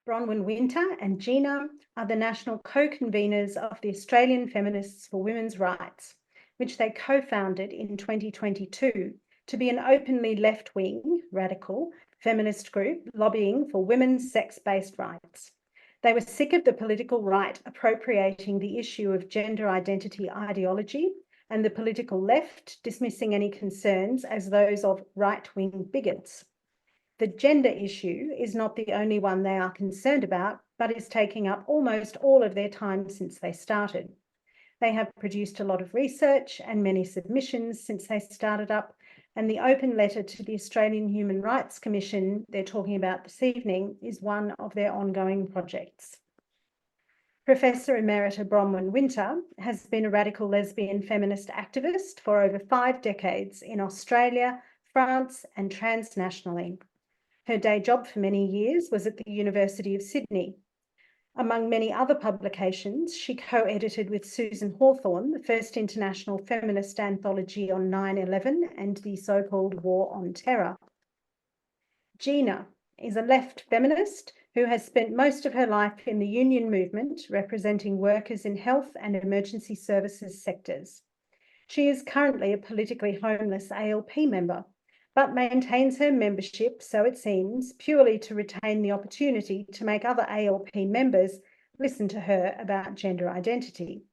Bronwyn Winter and Gina are the national co-conveners of the Australian Feminists for Women's Rights, which they co-founded in 2022 to be an openly left-wing, radical, feminist group lobbying for women's sex-based rights. They were sick of the political right appropriating the issue of gender identity ideology and the political left dismissing any concerns as those of right-wing bigots. The gender issue is not the only one they are concerned about, but is taking up almost all of their time since they started. They have produced a lot of research and many submissions since they started up, and the open letter to the Australian Human Rights Commission they're talking about this evening is one of their ongoing projects. Professor Emerita Bronwyn Winter has been a radical lesbian feminist activist for over 5 decades in Australia, France, and transnationally. Her day job for many years was at the University of Sydney. Among many other publications, she co-edited with Susan Hawthorne the first international feminist anthology on 9/11 and the so-called War on Terror. Gina is a left feminist who has spent most of her life in the union movement representing workers in health and emergency services sectors. She is currently a politically homeless ALP member, but maintains her membership, so it seems, purely to retain the opportunity to make other ALP members listen to her about gender identity.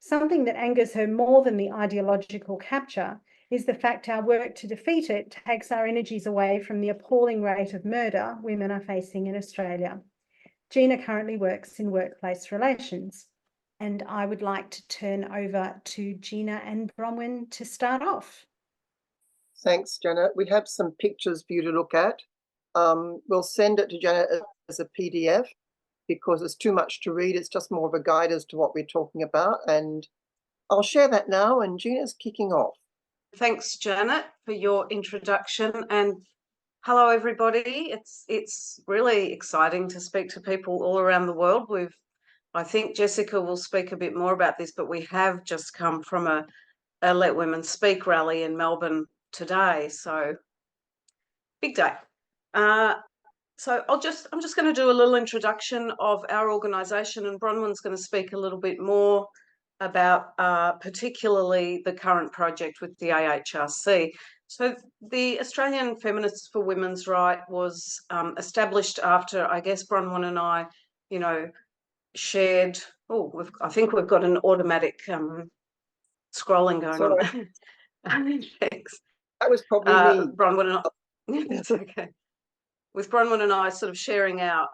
Something that angers her more than the ideological capture is the fact our work to defeat it takes our energies away from the appalling rate of murder women are facing in Australia. Gina currently works in workplace relations, and I would like to turn over to Gina and Bronwyn to start off. Thanks, Janet. We have some pictures for you to look at. We'll send it to Janet as a PDF because it's too much to read. It's just more of a guide as to what we're talking about. And I'll share that now, and Gina's kicking off. Thanks, Janet, for your introduction. And hello, everybody. It's really exciting to speak to people all around the world. I think Jessica will speak a bit more about this, but we have just come from a Let Women Speak rally in Melbourne today, so big day. So I'm just going to do a little introduction of our organisation, and Bronwyn's going to speak a little bit more about particularly the current project with the AHRC. So the Australian Feminists for Women's Rights was established after, I guess, Bronwyn and I, shared. I think we've got an automatic scrolling going on. Thanks. That was probably me. Bronwyn and I, that's okay. With Bronwyn and I sort of sharing our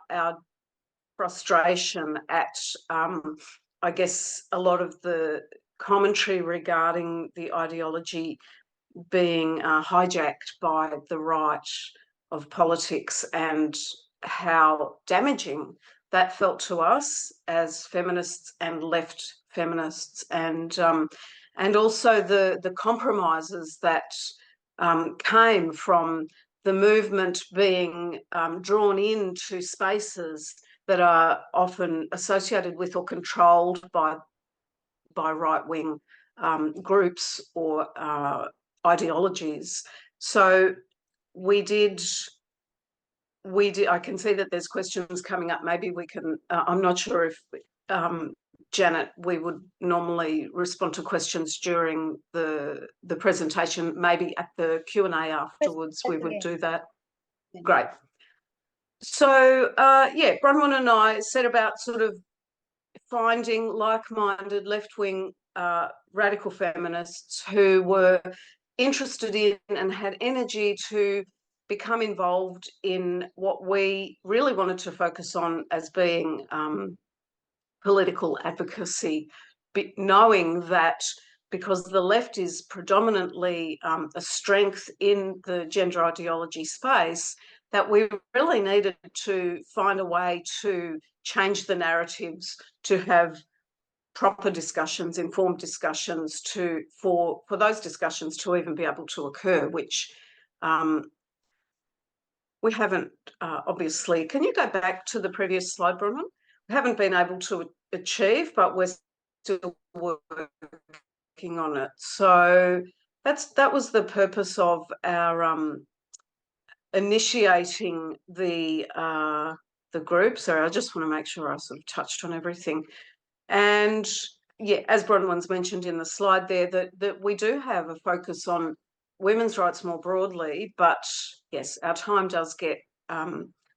frustration at, I guess, a lot of the commentary regarding the ideology being hijacked by the right of politics and how damaging that felt to us as feminists and left feminists, and also the compromises that came from the movement being drawn into spaces that are often associated with or controlled by right-wing groups or ideologies. So we did. I can see that there's questions coming up. Maybe we can. I'm not sure if Janet, we would normally respond to questions during the presentation. Maybe at the Q&A afterwards we would do that. Great. So yeah, Bronwyn and I set about sort of finding like-minded left-wing radical feminists who were interested in and had energy to become involved in what we really wanted to focus on as being political advocacy, knowing that because the left is predominantly a strength in the gender ideology space, that we really needed to find a way to change the narratives, to have proper discussions, informed discussions, for those discussions to even be able to occur, which we haven't obviously. Can you go back to the previous slide, Bronwyn? We haven't been able to achieve, but we're still working on it. So that was the purpose of our initiating the the group. So I just want to make sure I sort of touched on everything. And yeah, as Bronwyn's mentioned in the slide there, that we do have a focus on women's rights more broadly, but yes, our time does get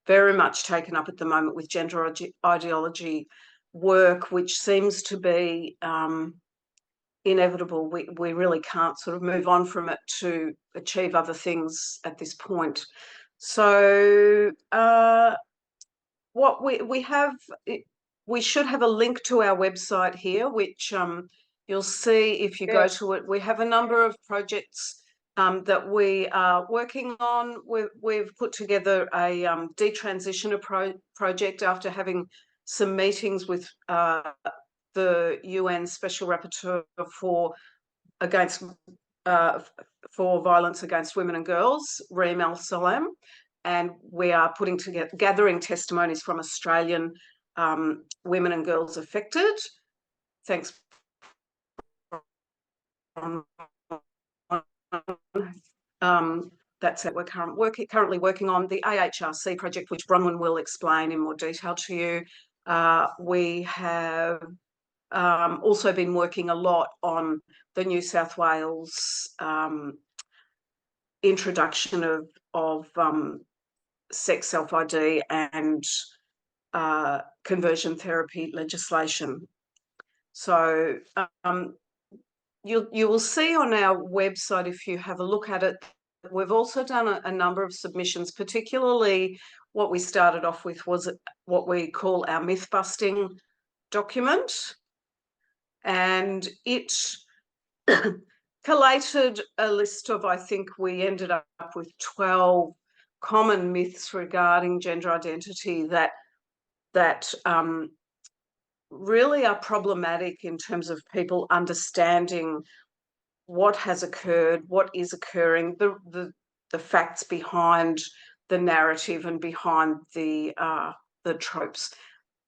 very much taken up at the moment with gender ideology work, which seems to be inevitable. We really can't sort of move on from it to achieve other things at this point. So what we have, we should have a link to our website here, which you'll see if you go to it. We have a number of projects that we are working on. We've put together a detransitioner project after having some meetings with the UN Special Rapporteur for violence against women and girls, Reem Al Salam, and we are putting together, gathering testimonies from Australian women and girls affected. Thanks. That's it. We're currently working on the AHRC project, which Bronwyn will explain in more detail to you. We have also been working a lot on the New South Wales introduction of sex self-ID and conversion therapy legislation. So you will see on our website, if you have a look at it, we've also done a number of submissions, particularly what we started off with was what we call our myth-busting document. And it collated a list of, I think we ended up with 12 common myths regarding gender identity that really are problematic in terms of people understanding what has occurred, what is occurring, the facts behind the narrative and behind the tropes.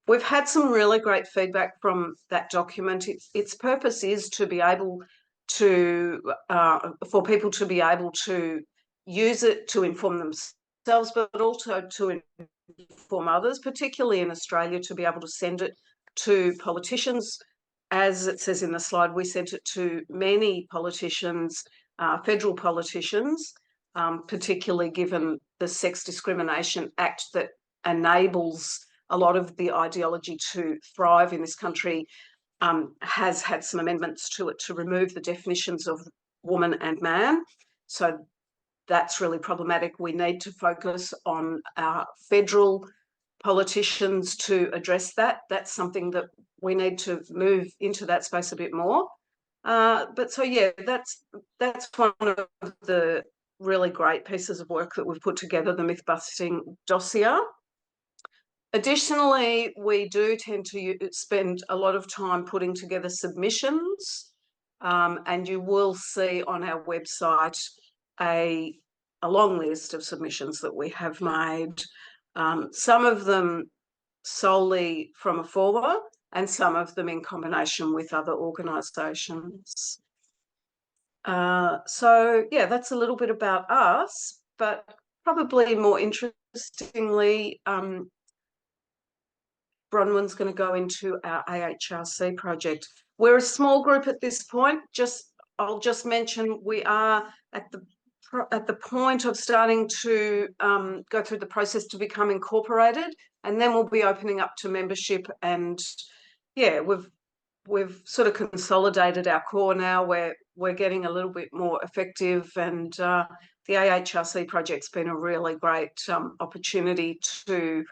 We've had some really great feedback from that document. Its purpose is to be able to, for people to be able to use it to inform themselves, but also to inform others, particularly in Australia, to be able to send it to politicians. As it says in the slide, we sent it to many politicians, federal politicians, particularly given the Sex Discrimination Act that enables a lot of the ideology to thrive in this country, has had some amendments to it to remove the definitions of woman and man. So that's really problematic. We need to focus on our federal politicians to address that. That's something that we need to move into that space a bit more. But so, yeah, that's one of the really great pieces of work that we've put together, the myth-busting dossier. Additionally, we do tend to spend a lot of time putting together submissions, and you will see on our website a long list of submissions that we have made, some of them solely from AF4WR and some of them in combination with other organisations. So, yeah, that's a little bit about us, but probably more interestingly, Bronwyn's going to go into our AHRC project. We're a small group at this point. I'll just mention we are at the point of starting to go through the process to become incorporated, and then we'll be opening up to membership. And yeah, we've sort of consolidated our core now. We're getting a little bit more effective, and the AHRC project's been a really great opportunity to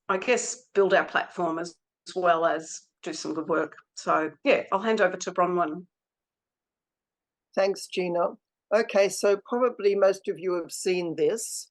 I guess, build our platform as well as do some good work. So, yeah, I'll hand over to Bronwyn. Thanks, Gina. Okay, so probably most of you have seen this.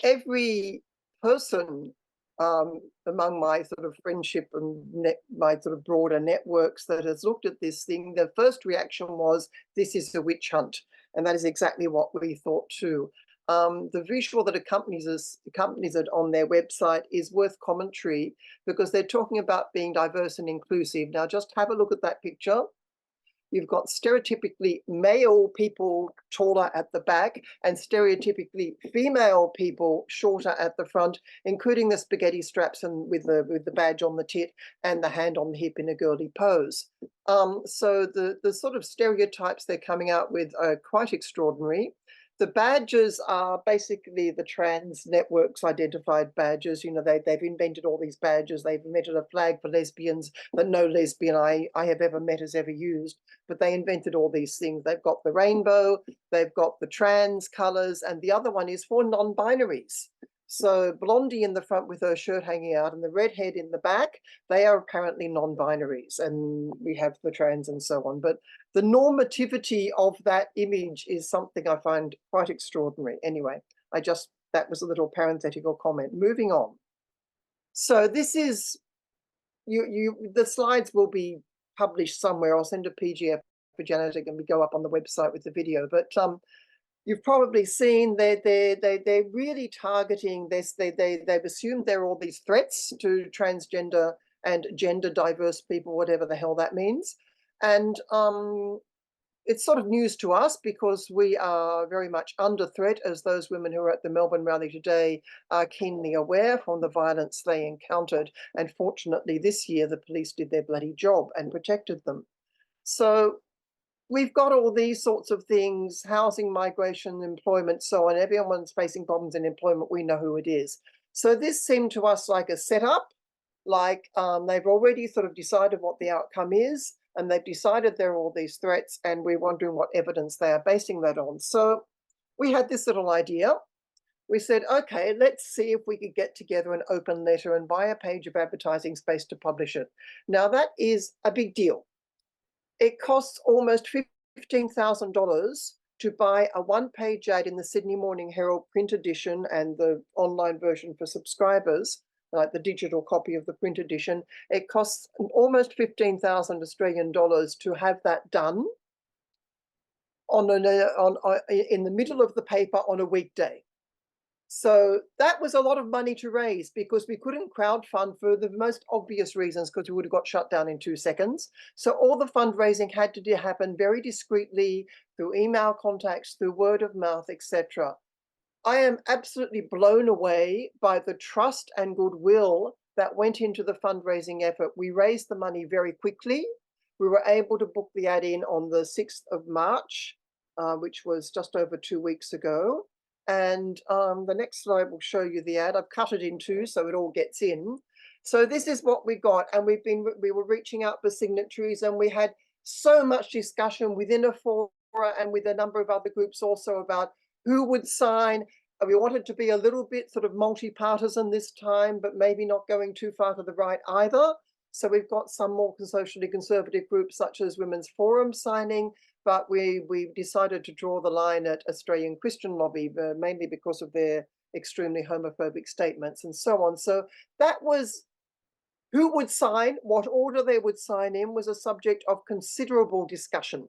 Every person among my sort of friendship and my sort of broader networks that has looked at this thing, the first reaction was, this is a witch hunt. And that is exactly what we thought too. The visual that accompanies it on their website is worth commentary because they're talking about being diverse and inclusive. Now, just have a look at that picture. You've got stereotypically male people taller at the back and stereotypically female people shorter at the front, including the spaghetti straps and with the badge on the tit and the hand on the hip in a girly pose. So the sort of stereotypes they're coming out with are quite extraordinary. The badges are basically the trans networks identified badges. You know, they've invented all these badges. They've invented a flag for lesbians that no lesbian I have ever met has ever used. But they invented all these things. They've got the rainbow, they've got the trans colors, and the other one is for non-binaries. So Blondie in the front with her shirt hanging out and the redhead in the back, they are apparently non-binaries, and we have the trans and so on. But the normativity of that image is something I find quite extraordinary. Anyway, that was a little parenthetical comment. Moving on. So this is, the slides will be published somewhere. I'll send a PDF for Janet and we go up on the website with the video. But you've probably seen they're really targeting this. They've assumed there are all these threats to transgender and gender diverse people, whatever the hell that means. And it's sort of news to us because we are very much under threat, as those women who are at the Melbourne rally today are keenly aware from the violence they encountered. And fortunately, this year, the police did their bloody job and protected them. So we've got all these sorts of things, housing, migration, employment, so on. Everyone's facing problems in employment. We know who it is. So this seemed to us like a setup, like they've already sort of decided what the outcome is, and they've decided there are all these threats, and we're wondering what evidence they are basing that on. So we had this little idea. We said, okay, let's see if we could get together an open letter and buy a page of advertising space to publish it. Now that is a big deal. It costs almost $15,000 to buy a one-page ad in the Sydney Morning Herald print edition and the online version for subscribers, like the digital copy of the print edition. It costs almost 15,000 Australian dollars to have that done in the middle of the paper on a weekday. So that was a lot of money to raise because we couldn't crowdfund for the most obvious reasons, because we would have got shut down in 2 seconds. So all the fundraising had to happen very discreetly through email contacts, through word of mouth, etc. I am absolutely blown away by the trust and goodwill that went into the fundraising effort. We raised the money very quickly. We were able to book the ad in on the 6th of March, which was just over 2 weeks ago. And the next slide will show you the ad. I've cut it in two so it all gets in. So this is what we got, and we were reaching out for signatories, and we had so much discussion within AF4WR and with a number of other groups also about who would sign. We wanted to be a little bit sort of multi-partisan this time, but maybe not going too far to the right either. So we've got some more socially conservative groups such as Women's Forum signing, but we decided to draw the line at Australian Christian Lobby, mainly because of their extremely homophobic statements and so on. So that was who would sign, what order they would sign in was a subject of considerable discussion,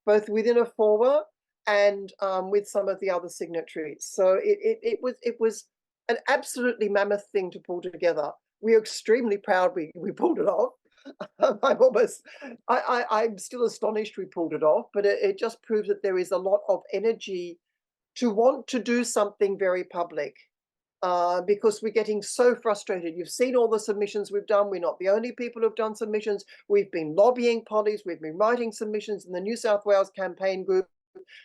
both within AF4WR and with some of the other signatories. So it was an absolutely mammoth thing to pull together. We're extremely proud we pulled it off. I'm still astonished we pulled it off, but it just proves that there is a lot of energy to want to do something very public, because we're getting so frustrated. You've seen all the submissions we've done. We're not the only people who've done submissions. We've been lobbying pollies. We've been writing submissions in the New South Wales campaign group,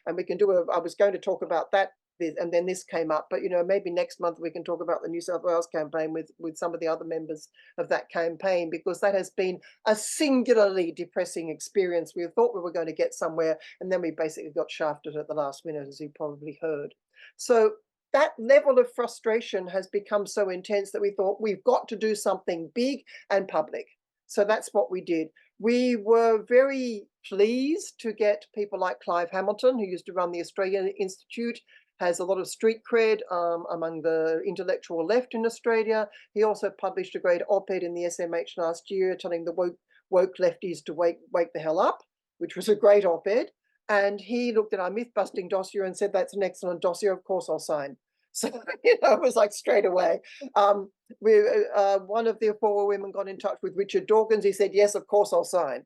and we can do I was going to talk about that, and then this came up, but maybe next month we can talk about the New South Wales campaign with some of the other members of that campaign, because that has been a singularly depressing experience. We thought we were going to get somewhere, and then we basically got shafted at the last minute, as you probably heard. So that level of frustration has become so intense that we thought we've got to do something big and public. So that's what we did. We were very pleased to get people like Clive Hamilton, who used to run the Australian Institute, has a lot of street cred among the intellectual left in Australia. He also published a great op-ed in the SMH last year telling the woke lefties to wake the hell up, which was a great op-ed. And he looked at our myth-busting dossier and said, that's an excellent dossier, of course I'll sign. So, you know, it was like straight away. One of the AF4WR women got in touch with Richard Dawkins. He said, yes, of course, I'll sign.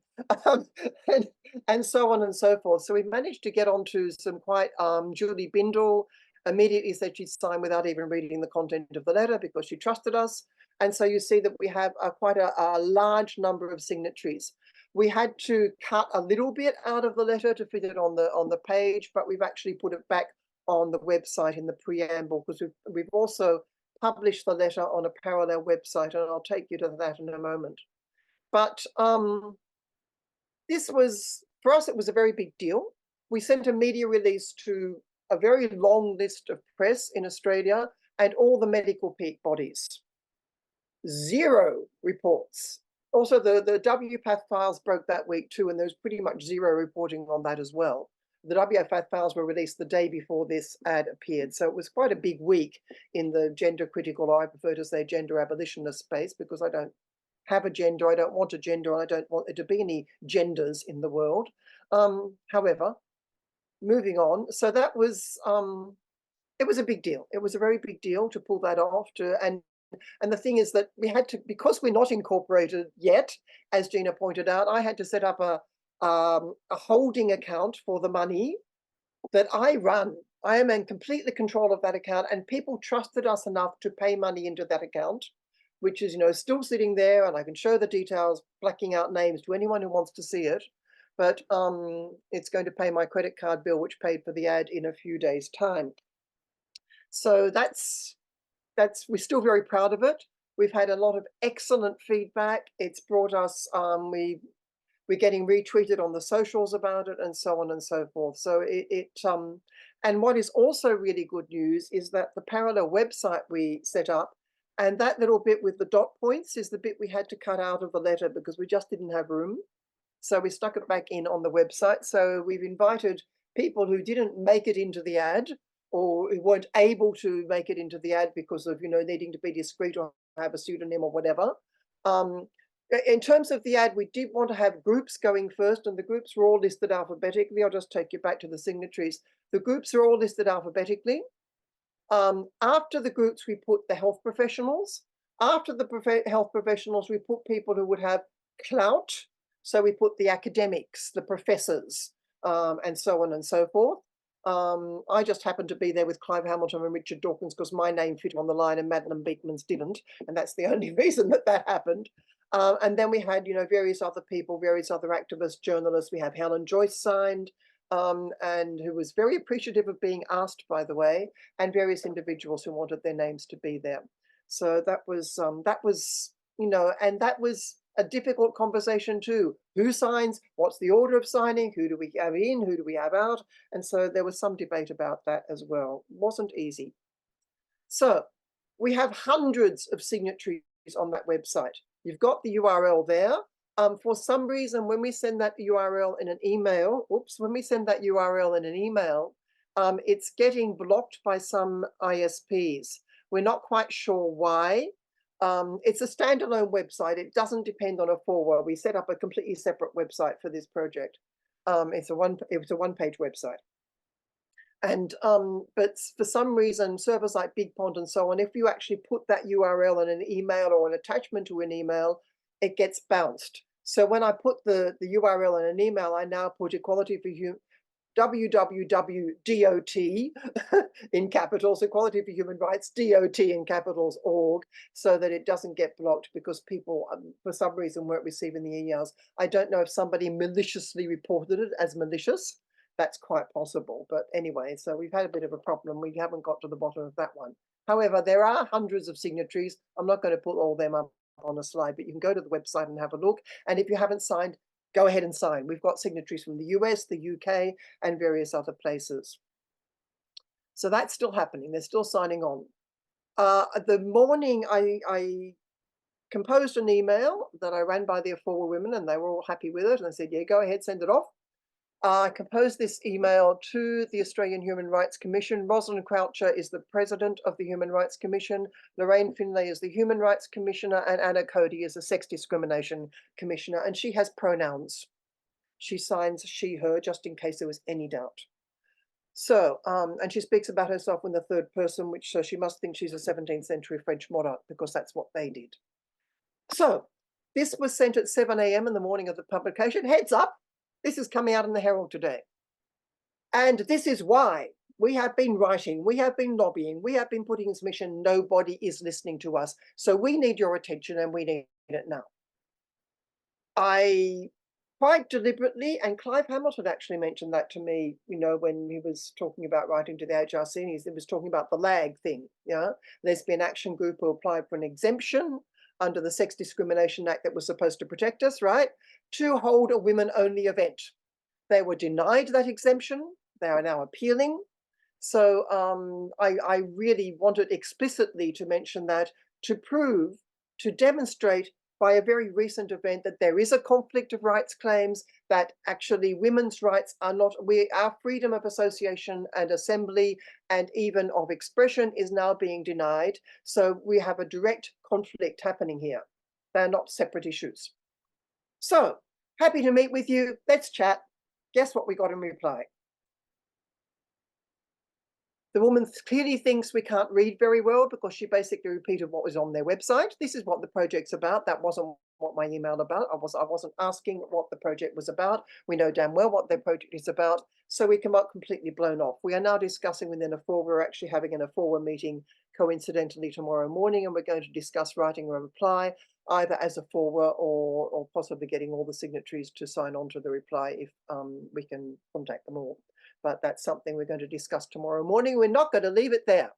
And so on and so forth. So we managed to get onto some quite, Julie Bindle immediately said she'd sign without even reading the content of the letter because she trusted us. And so you see that we have quite a large number of signatories. We had to cut a little bit out of the letter to fit it on the page, but we've actually put it back on the website in the preamble, because we've also published the letter on a parallel website, and I'll take you to that in a moment. But this was, for us, it was a very big deal. We sent a media release to a very long list of press in Australia and all the medical peak bodies. 0 reports. Also, the WPATH files broke that week too, and there's pretty much 0 reporting on that as well. The WPATH files were released the day before this ad appeared. So it was quite a big week in the gender critical, or I prefer to say gender abolitionist space, because I don't have a gender, I don't want a gender, and I don't want there to be any genders in the world. However, moving on. So that was, it was a big deal. It was a very big deal to pull that off. And the thing is that we had to, because we're not incorporated yet, as Gina pointed out, I had to set up a holding account for the money that I run. I am in complete control of that account, and people trusted us enough to pay money into that account, which is, you know, still sitting there, and I can show the details, blacking out names to anyone who wants to see it. But it's going to pay my credit card bill, which paid for the ad in a few days' time. So we're still very proud of it. We've had a lot of excellent feedback. It's brought us, we're getting retweeted on the socials about it, and so on and so forth. So and what is also really good news is that the parallel website we set up, and that little bit with the dot points is the bit we had to cut out of the letter because we just didn't have room. So we stuck it back in on the website. So we've invited people who didn't make it into the ad, or who weren't able to make it into the ad because of, you know, needing to be discreet or have a pseudonym or whatever. In terms of the ad, we did want to have groups going first, and the groups were all listed alphabetically. I'll just take you back to the signatories. The groups are all listed alphabetically. After the groups, we put the health professionals. After the health professionals, we put people who would have clout. So we put the academics, the professors, and so on and so forth. I just happened to be there with Clive Hamilton and Richard Dawkins because my name fit on the line and Madeline Beekman's didn't, and that's the only reason that happened. And then we had, you know, various other people, various other activists, journalists. We have Helen Joyce signed, and who was very appreciative of being asked, by the way, and various individuals who wanted their names to be there. So that was, you know, and that was a difficult conversation too. Who signs? What's the order of signing? Who do we have in? Who do we have out? And so there was some debate about that as well. It wasn't easy. So we have hundreds of signatories on that website. You've got the URL there. For some reason, when we send that URL in an email, it's getting blocked by some ISPs. We're not quite sure why. It's a standalone website. It doesn't depend on AF4WR. We set up a completely separate website for this project. It's a one-page website. And but for some reason, servers like Big Pond and so on, if you actually put that URL in an email or an attachment to an email, it gets bounced. So when I put the URL in an email, I now put equality for human, www.dot in capitals, equality for human rights, dot in capitals, org, so that it doesn't get blocked because people, for some reason, weren't receiving the emails. I don't know if somebody maliciously reported it as malicious. That's quite possible. But anyway, so we've had a bit of a problem. We haven't got to the bottom of that one. However, there are hundreds of signatories. I'm not going to put all them up on a slide, but you can go to the website and have a look. And if you haven't signed, go ahead and sign. We've got signatories from the US, the UK, and various other places. So that's still happening. They're still signing on. The morning I composed an email that I ran by the AF4WR women, and they were all happy with it. And I said, yeah, go ahead, send it off. I composed this email to the Australian Human Rights Commission. Rosalind Croucher is the president of the Human Rights Commission. Lorraine Finlay is the Human Rights Commissioner, and Anna Cody is the Sex Discrimination Commissioner. And she has pronouns. She signs she, her, just in case there was any doubt. So, and she speaks about herself in the third person, which she must think she's a 17th century French monarch because that's what they did. So this was sent at 7 a.m. in the morning of the publication. Heads up, this is coming out in the Herald today. And this is why we have been writing, we have been lobbying, we have been putting in submission. Nobody is listening to us. So we need your attention and we need it now. I quite deliberately, and Clive Hamilton actually mentioned that to me, you know, when he was talking about writing to the AHRC, and he was talking about the lag thing, yeah, lesbian action group who applied for an exemption under the Sex Discrimination Act that was supposed to protect us, right, to hold a women-only event. They were denied that exemption. They are now appealing. So I really wanted explicitly to mention that, to prove, to demonstrate by a very recent event that there is a conflict of rights claims, that actually women's rights are not, our freedom of association and assembly and even of expression is now being denied. So we have a direct conflict happening here. They're not separate issues. So happy to meet with you. Let's chat. Guess what we got in reply? The woman clearly thinks we can't read very well because she basically repeated what was on their website. This is what the project's about. That wasn't what my email about. I wasn't asking what the project was about. We know damn well what their project is about. So we come out completely blown off. We are now discussing within AF4WR. We're actually having an AF4WR meeting coincidentally tomorrow morning, and we're going to discuss writing a reply either as AF4WR or possibly getting all the signatories to sign on to the reply if we can contact them all. But that's something we're going to discuss tomorrow morning. We're not going to leave it there.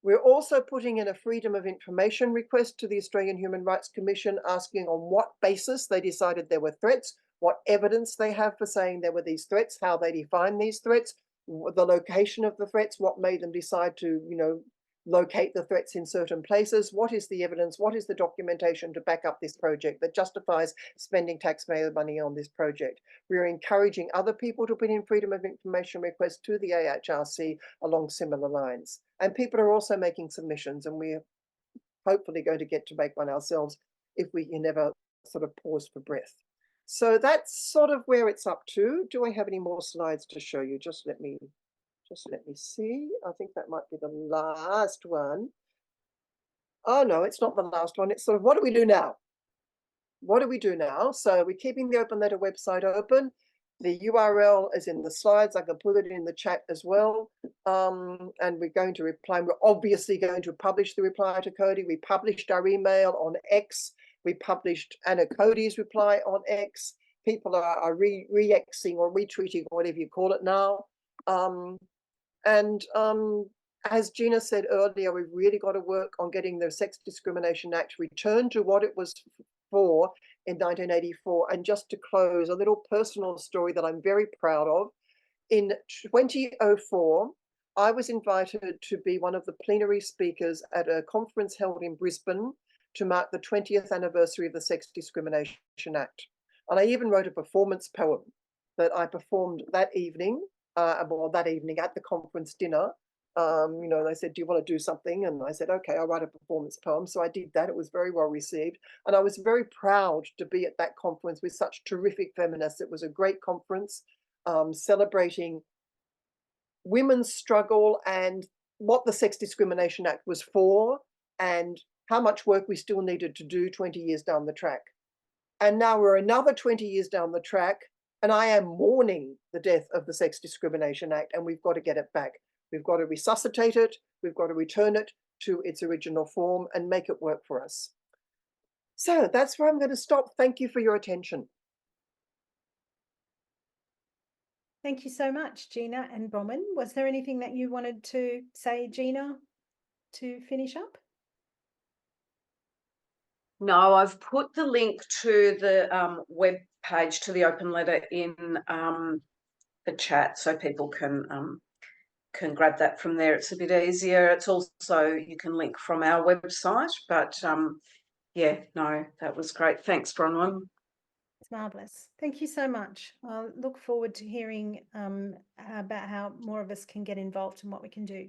We're also putting in a Freedom of Information request to the Australian Human Rights Commission, asking on what basis they decided there were threats, what evidence they have for saying there were these threats, how they define these threats, the location of the threats, what made them decide to, you know, locate the threats in certain places. What is the evidence? What is the documentation to back up this project that justifies spending taxpayer money on this project? We're encouraging other people to put in Freedom of Information requests to the AHRC along similar lines. And people are also making submissions, and we're hopefully going to get to make one ourselves if we can never sort of pause for breath. So that's sort of where it's up to. Do I have any more slides to show you? Just let me see. I think that might be the last one. Oh, no, it's not the last one. It's sort of, what do we do now? What do we do now? So we're keeping the Open Letter website open. The URL is in the slides. I can put it in the chat as well. And we're going to reply. We're obviously going to publish the reply to Cody. We published our email on X. We published Anna Cody's reply on X. People are re-Xing or retweeting, or whatever you call it now. As Gina said earlier, we've really got to work on getting the Sex Discrimination Act returned to what it was for in 1984. And just to close, a little personal story that I'm very proud of. In 2004, I was invited to be one of the plenary speakers at a conference held in Brisbane to mark the 20th anniversary of the Sex Discrimination Act. And I even wrote a performance poem that I performed that evening. That evening at the conference dinner. You know, they said, do you want to do something? And I said, okay, I'll write a performance poem. So I did that. It was very well received. And I was very proud to be at that conference with such terrific feminists. It was a great conference celebrating women's struggle and what the Sex Discrimination Act was for and how much work we still needed to do 20 years down the track. And now we're another 20 years down the track. And I am mourning the death of the Sex Discrimination Act, and we've got to get it back. We've got to resuscitate it. We've got to return it to its original form and make it work for us. So that's where I'm going to stop. Thank you for your attention. Thank you so much, Gina and Bronwyn. Was there anything that you wanted to say, Gina, to finish up? No, I've put the link to the web page to the open letter in the chat so people can grab that from there. It's a bit easier. It's also, you can link from our website, but yeah, no, that was great. Thanks, Bronwyn. It's marvellous. Thank you so much. I look forward to hearing about how more of us can get involved and what we can do.